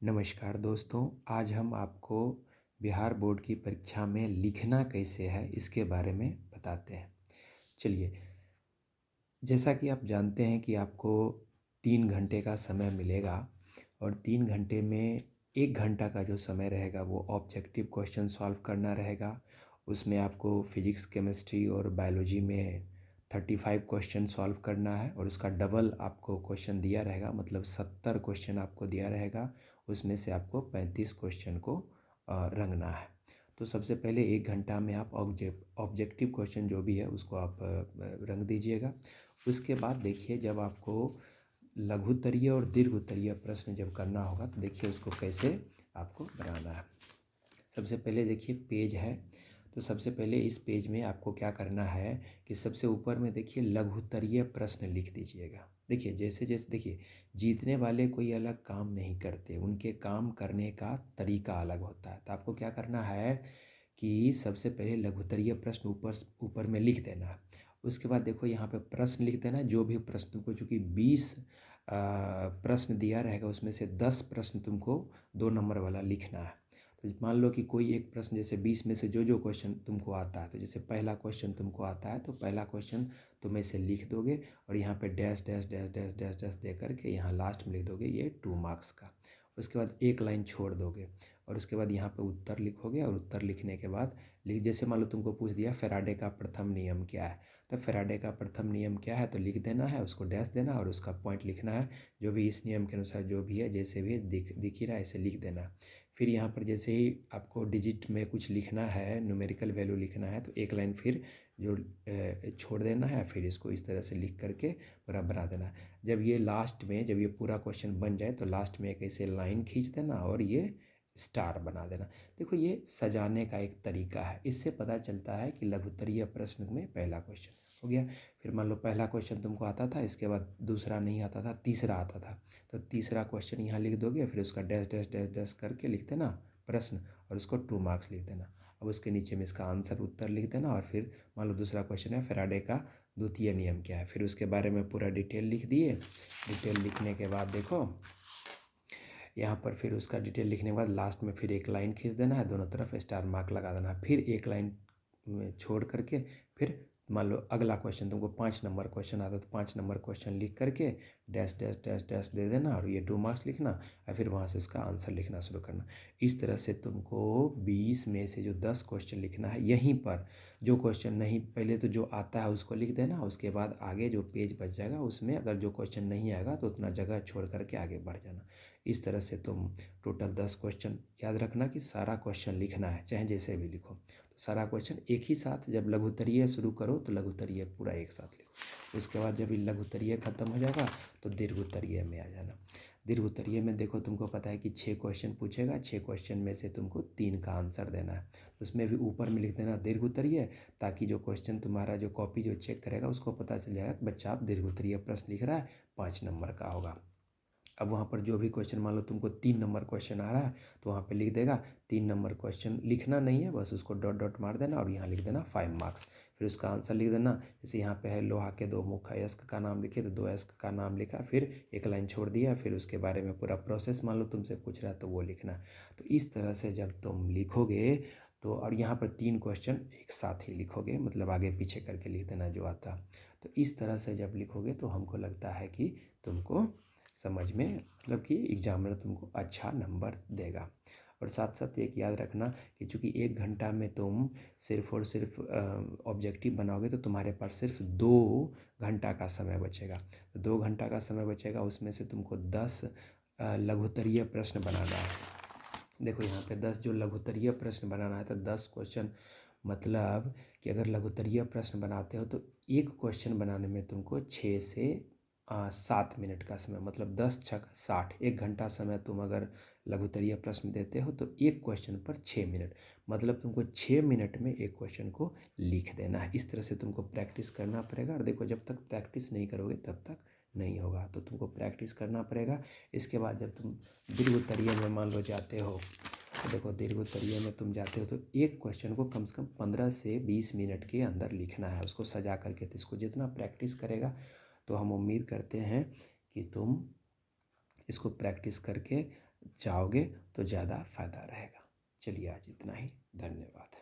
नमस्कार दोस्तों, आज हम आपको बिहार बोर्ड की परीक्षा में लिखना कैसे है इसके बारे में बताते हैं। चलिए, जैसा कि आप जानते हैं कि आपको 3 घंटे का समय मिलेगा और 3 घंटे में 1 घंटा का जो समय रहेगा वो ऑब्जेक्टिव क्वेश्चन सॉल्व करना रहेगा। उसमें आपको फिजिक्स, केमिस्ट्री और बायोलॉजी में 35 क्वेश्चन सॉल्व करना है और उसका डबल आपको क्वेश्चन दिया रहेगा, मतलब 70 क्वेश्चन आपको दिया रहेगा। उसमें से आपको 35 क्वेश्चन को रंगना है। तो सबसे पहले 1 घंटा में आप ऑब्जेक्टिव क्वेश्चन जो भी है उसको आप रंग दीजिएगा। उसके बाद देखिए, जब आपको लघुत्तरीय और दीर्घोत्तरीय प्रश्न जब करना होगा तो देखिए उसको कैसे आपको बनाना है। सबसे पहले देखिए पेज है, तो सबसे पहले इस पेज में आपको क्या करना है कि सबसे ऊपर में देखिए लघुत्तरीय प्रश्न लिख दीजिएगा। देखिए जैसे जैसे देखिए, जीतने वाले कोई अलग काम नहीं करते, उनके काम करने का तरीका अलग होता है। तो आपको क्या करना है कि सबसे पहले लघुत्तरीय प्रश्न ऊपर ऊपर में लिख देना है। उसके बाद देखो यहाँ पे प्रश्न लिख देना है, जो भी प्रश्न तुमको, चूँकि 20 प्रश्न दिया रहेगा उसमें से 10 प्रश्न तुमको 2 नंबर वाला लिखना है। तो मान लो कि कोई एक प्रश्न, जैसे 20 में से जो जो क्वेश्चन तुमको आता है, तो जैसे पहला क्वेश्चन तुमको आता है तो पहला क्वेश्चन तुम ऐसे लिख दोगे और यहाँ पे dash dash dash dash dash dash दे करके यहाँ लास्ट में लिख दोगे ये 2 मार्क्स का। उसके बाद एक लाइन छोड़ दोगे और उसके बाद यहाँ पे उत्तर लिखोगे और उत्तर लिखने के बाद जैसे मान लो तुमको पूछ दिया फैराडे का प्रथम नियम क्या है, तो फैराडे का प्रथम नियम क्या है तो लिख देना है, उसको डैश देना और उसका पॉइंट लिखना है। जो भी इस नियम के अनुसार जो भी है, जैसे भी दिख ही रहा है ऐसे लिख देना है। फिर यहाँ पर जैसे ही आपको डिजिट में कुछ लिखना है, न्यूमेरिकल वैल्यू लिखना है, तो एक लाइन फिर जो छोड़ देना है, फिर इसको इस तरह से लिख करके पूरा बना देना है। जब ये लास्ट में, जब ये पूरा क्वेश्चन बन जाए तो लास्ट में एक ऐसे लाइन खींच देना और ये स्टार बना देना। देखो ये सजाने का एक तरीका है, इससे पता चलता है कि लघुत्तरीय प्रश्न में पहला क्वेश्चन हो गया। फिर मान लो पहला क्वेश्चन तुमको आता था, इसके बाद दूसरा नहीं आता था, तीसरा आता था, तो तीसरा क्वेश्चन यहाँ लिख दोगे, फिर उसका डैश डैश डैश डैश करके लिख देना प्रश्न और उसको 2 मार्क्स लिख देना। अब उसके नीचे में इसका आंसर उत्तर लिख देना और फिर मान लो दूसरा क्वेश्चन है फैराडे का द्वितीय नियम क्या है, फिर उसके बारे में पूरा डिटेल लिख दिए। डिटेल लिखने के बाद देखो यहाँ पर फिर उसका डिटेल लिखने के बाद लास्ट में फिर एक लाइन खींच देना है, दोनों तरफ स्टार मार्क लगा देना है। फिर एक लाइन में छोड़ करके फिर मान लो अगला क्वेश्चन तुमको 5 नंबर क्वेश्चन आता है तो 5 नंबर क्वेश्चन लिख करके डैश डैश डैश डैश दे देना और ये 2 मार्क्स लिखना और फिर वहाँ से उसका आंसर लिखना शुरू करना। इस तरह से तुमको 20 में से जो 10 क्वेश्चन लिखना है, यहीं पर जो क्वेश्चन नहीं, पहले तो जो आता है उसको लिख देना, उसके बाद आगे जो पेज बच जाएगा उसमें अगर जो क्वेश्चन नहीं आएगा तो उतना जगह छोड़ करके आगे बढ़ जाना। इस तरह से तुम टोटल 10 क्वेश्चन, याद रखना कि सारा क्वेश्चन लिखना है चाहे जैसे भी लिखो, तो सारा क्वेश्चन एक ही साथ, जब लघुत्तरीय शुरू करो तो लघुत्तरीय पूरा एक साथ लिखो। उसके बाद जब लघुत्तरीय ख़त्म हो जाएगा तो दीर्घोत्तरीय में आ जाना। दीर्घोत्तरीय में देखो तुमको पता है कि 6 क्वेश्चन पूछेगा, 6 क्वेश्चन में से तुमको 3 का आंसर देना है। उसमें भी ऊपर में लिख देना दीर्घोत्तरीय, ताकि जो क्वेश्चन तुम्हारा जो कॉपी जो चेक करेगा उसको पता चल जाएगा कि बच्चा आप दीर्घोत्तरीय प्रश्न लिख रहा है, 5 नंबर का होगा। अब वहाँ पर जो भी क्वेश्चन, मान लो तुमको 3 नंबर क्वेश्चन आ रहा है तो वहाँ पे लिख देगा 3 नंबर क्वेश्चन, लिखना नहीं है, बस उसको डॉट डॉट मार देना और यहाँ लिख देना 5 मार्क्स। फिर उसका आंसर लिख देना, जैसे यहाँ पे है लोहा के 2 मुख, अयस्क का नाम लिखे तो 2 अयस्क का नाम लिखा, फिर एक लाइन छोड़ दिया, फिर उसके बारे में पूरा प्रोसेस मान लो तुमसे पूछ रहा है तो वो लिखना। तो इस तरह से जब तुम लिखोगे तो, और यहाँ पर 3 क्वेश्चन एक साथ ही लिखोगे, मतलब आगे पीछे करके लिख देना जो आता। तो इस तरह से जब लिखोगे तो हमको लगता है कि तुमको समझ में, मतलब कि एग्जामिनर तुमको अच्छा नंबर देगा। और साथ साथ एक याद रखना कि चूँकि 1 घंटा में तुम सिर्फ और सिर्फ ऑब्जेक्टिव बनाओगे तो तुम्हारे पास सिर्फ 2 घंटा का समय बचेगा। तो 2 घंटा का समय बचेगा, उसमें से तुमको 10 लघुत्तरीय प्रश्न बनाना है। देखो यहाँ पे 10 जो लघुत्तरीय प्रश्न बनाना है तो 10 क्वेश्चन, मतलब कि अगर लघुत्तरीय प्रश्न बनाते हो तो एक क्वेश्चन बनाने में तुमको 6 से 7 मिनट का समय, मतलब 10 छक 60, 1 घंटा समय तुम अगर लघुत्तरीय प्रश्न देते हो तो एक क्वेश्चन पर 6 मिनट, मतलब तुमको 6 मिनट में एक क्वेश्चन को लिख देना है। इस तरह से तुमको प्रैक्टिस करना पड़ेगा और देखो जब तक प्रैक्टिस नहीं करोगे तब तक नहीं होगा, तो तुमको प्रैक्टिस करना पड़ेगा। इसके बाद जब तुम दीर्घोत्तरीय में मान लो जाते हो, तो देखो दीर्घोत्तरीय में तुम जाते हो तो एक क्वेश्चन को कम से कम 15 से 20 मिनट के अंदर लिखना है, उसको सजा करके। तो इसको जितना प्रैक्टिस करेगा तो हम उम्मीद करते हैं कि तुम इसको प्रैक्टिस करके जाओगे तो ज़्यादा फ़ायदा रहेगा। चलिए आज इतना ही, धन्यवाद।